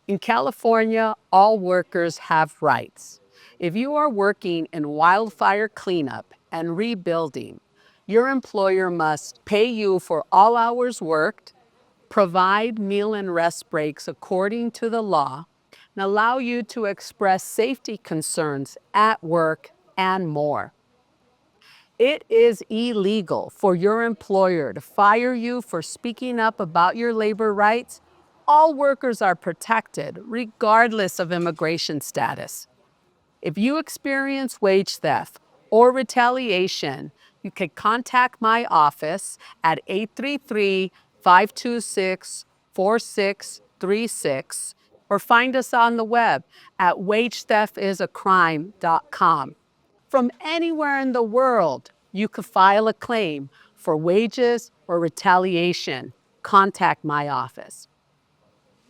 In California, all workers have rights. If you are working in wildfire cleanup and rebuilding, your employer must pay you for all hours worked, provide meal and rest breaks according to the law, and allow you to express safety concerns at work and more. It is illegal for your employer to fire you for speaking up about your labor rights. All workers are protected, regardless of immigration status. If you experience wage theft or retaliation, you can contact my office at 833-526-4636 or find us on the web at wagetheftisacrime.com. From anywhere in the world, you could file a claim for wages or retaliation. Contact my office.